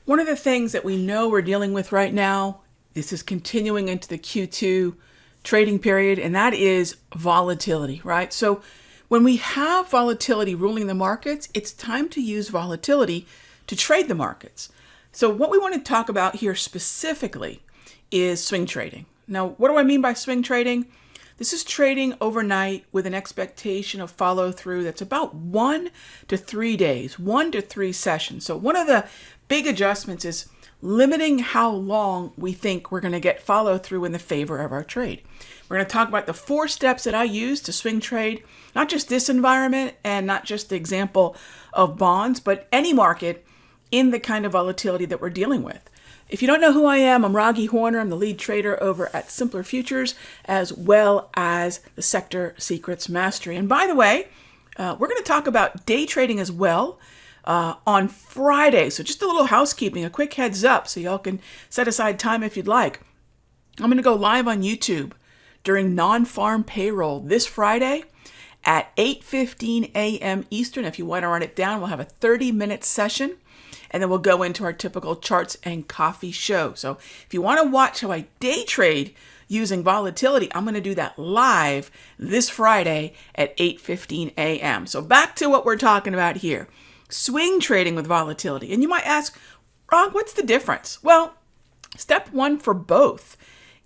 One of the things that we know we're dealing with right now, this is continuing into the Q2 trading period, and that is volatility, right? So when we have volatility ruling the markets, it's time to use volatility to trade the markets. So what we want to talk about here specifically is swing trading. Now, what do I mean by swing trading? This is trading overnight with an expectation of follow through that's about 1 to 3 days, 1 to 3 sessions. So one of the big adjustments is limiting how long we think we're going to get follow through in the favor of our trade. We're going to talk about the 4 steps that I use to swing trade, not just this environment and not just the example of bonds, but any market in the kind of volatility that we're dealing with. If you don't know who I am, I'm Raghee Horner. I'm the lead trader over at Simpler Futures, as well as the Sector Secrets Mastery. And by the way, we're going to talk about day trading as well on Friday. So just a little housekeeping, a quick heads up so y'all can set aside time if you'd like. I'm going to go live on YouTube during non-farm payroll this Friday at 8:15 a.m. Eastern. If you want to run it down, we'll have a 30-minute session. And then we'll go into our typical charts and coffee show. So if you want to watch how I day trade using volatility, I'm going to do that live this Friday at 8:15 a.m. So back to what we're talking about here. Swing trading with volatility. And you might ask, Rog, what's the difference? Well, step 1 for both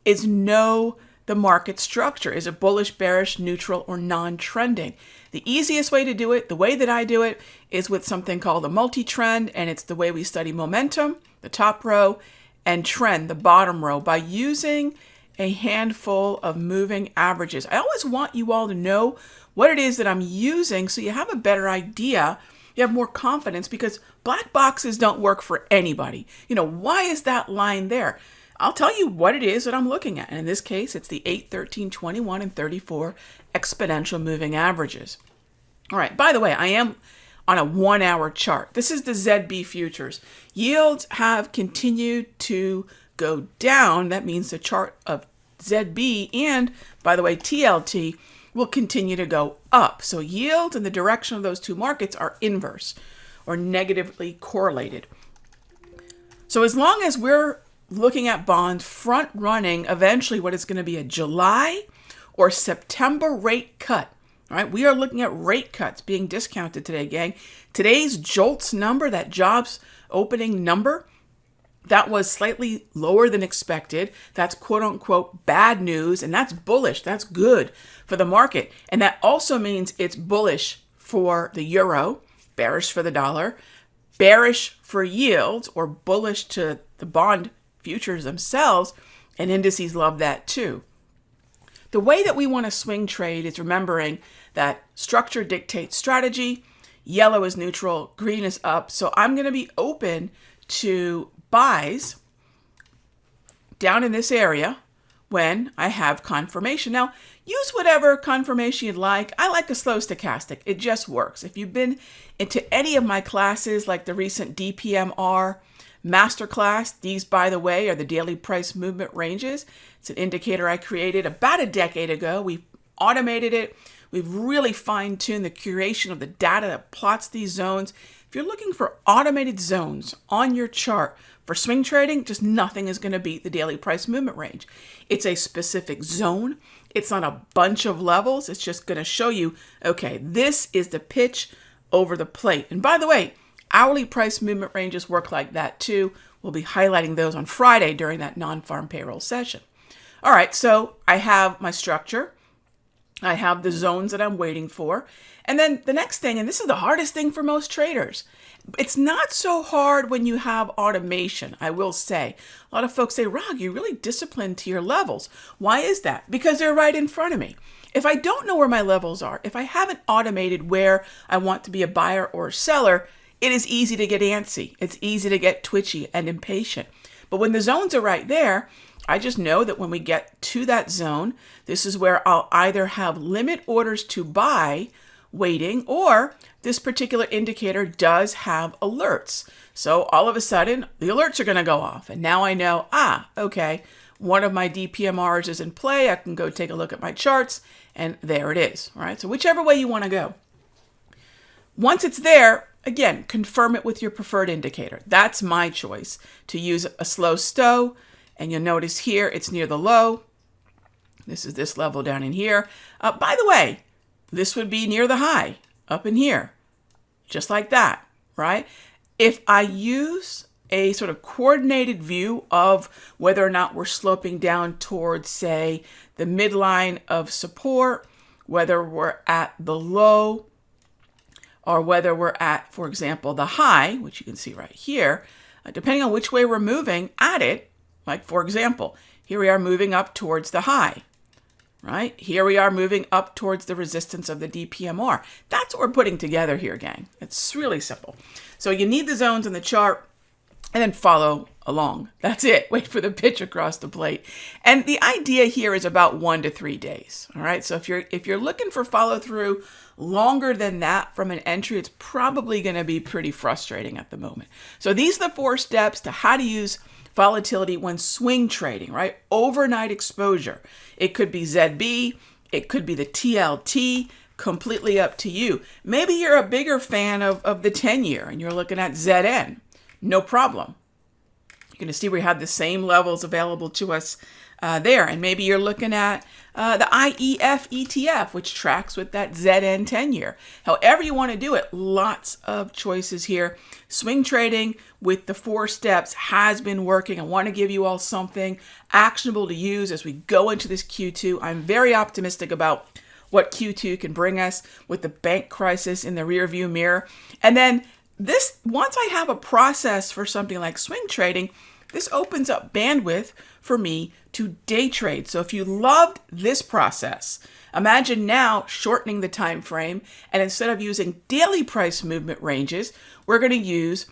is know the market structure. Is it bullish, bearish, neutral, or non-trending? The easiest way to do it, the way that I do it, is with something called a multi-trend, and it's the way we study momentum, the top row, and trend, the bottom row, by using a handful of moving averages. I always want you all to know what it is that I'm using so you have a better idea, you have more confidence, because black boxes don't work for anybody. Why is that line there? I'll tell you what it is that I'm looking at. And in this case, it's the 8, 13, 21, and 34 exponential moving averages. All right, by the way, I am on a 1-hour chart. This is the ZB futures. Yields have continued to go down. That means the chart of ZB and, by the way, TLT will continue to go up. So yields and the direction of those two markets are inverse or negatively correlated. So as long as we're looking at bonds front running eventually what is going to be a July or September rate cut. All right, we are looking at rate cuts being discounted today, gang. Today's JOLTS number, that jobs opening number, that was slightly lower than expected. That's quote unquote bad news, and that's bullish. That's good for the market. And that also means it's bullish for the euro, bearish for the dollar, bearish for yields, or bullish to the bond futures themselves, and indices love that too. The way that we want to swing trade is remembering that structure dictates strategy. Yellow is neutral, green is up. So I'm going to be open to buys down in this area when I have confirmation. Now, use whatever confirmation you'd like. I like a slow stochastic. It just works. If you've been into any of my classes, like the recent DPMR Masterclass, these, by the way, are the daily price movement ranges. It's an indicator I created about a decade ago. We've automated it. We've really fine-tuned the curation of the data that plots these zones. If you're looking for automated zones on your chart for swing trading, just nothing is going to beat the daily price movement range. It's a specific zone. It's not a bunch of levels. It's just going to show you, okay, this is the pitch over the plate. And by the way, hourly price movement ranges work like that too. We'll be highlighting those on Friday during that non-farm payroll session. All right, so I have my structure. I have the zones that I'm waiting for. And then the next thing, and this is the hardest thing for most traders, it's not so hard when you have automation, I will say. A lot of folks say, Rog, you're really disciplined to your levels. Why is that? Because they're right in front of me. If I don't know where my levels are, if I haven't automated where I want to be a buyer or a seller, it is easy to get antsy. It's easy to get twitchy and impatient. But when the zones are right there, I just know that when we get to that zone, this is where I'll either have limit orders to buy waiting, or this particular indicator does have alerts. So all of a sudden, the alerts are going to go off. And now I know, okay, one of my DPMRs is in play. I can go take a look at my charts, and there it is. All right, so whichever way you want to go. Once it's there, again, confirm it with your preferred indicator. That's my choice, to use a slow stow. And you'll notice here it's near the low. This is this level down in here. By the way, this would be near the high up in here, just like that, right? If I use a sort of coordinated view of whether or not we're sloping down towards, say, the midline of support, whether we're at the low, or whether we're at, for example, the high, which you can see right here, depending on which way we're moving at it, like for example, here we are moving up towards the high, right? Here we are moving up towards the resistance of the DPMR. That's what we're putting together here, gang. It's really simple. So you need the zones in the chart and then follow along. That's it. Wait for the pitch across the plate. And the idea here is about 1 to 3 days. All right. So if you're looking for follow through longer than that from an entry, it's probably going to be pretty frustrating at the moment. So these are the 4 steps to how to use volatility when swing trading, right? Overnight exposure. It could be ZB, it could be the TLT, completely up to you. Maybe you're a bigger fan of the 10-year and you're looking at ZN. No problem. You're going to see we have the same levels available to us there. And maybe you're looking at the IEF ETF, which tracks with that ZN 10-year. However you want to do it, lots of choices here. Swing trading with the 4 steps has been working. I want to give you all something actionable to use as we go into this Q2. I'm very optimistic about what Q2 can bring us with the bank crisis in the rearview mirror. And then once I have a process for something like swing trading, this opens up bandwidth for me to day trade. So if you loved this process, imagine now shortening the time frame, and instead of using daily price movement ranges, we're going to use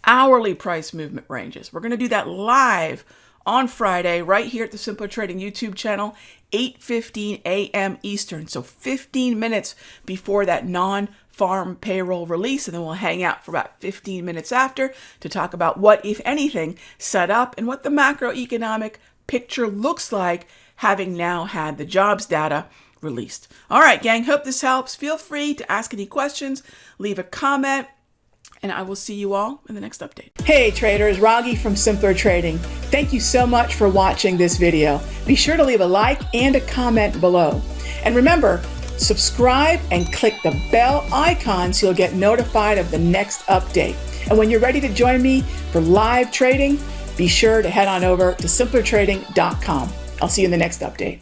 hourly price movement ranges. We're going to do that live on Friday right here at the Simpler Trading YouTube channel, 8:15 a.m. Eastern. So 15 minutes before that non-farm payroll release, and then we'll hang out for about 15 minutes after to talk about what, if anything, set up and what the macroeconomic picture looks like having now had the jobs data released. All right, gang, hope this helps. Feel free to ask any questions, leave a comment, and I will see you all in the next update. Hey traders, Raghee from Simpler Trading. Thank you so much for watching this video. Be sure to leave a like and a comment below. And remember, subscribe and click the bell icon so you'll get notified of the next update. And when you're ready to join me for live trading, be sure to head on over to simplertrading.com. I'll see you in the next update.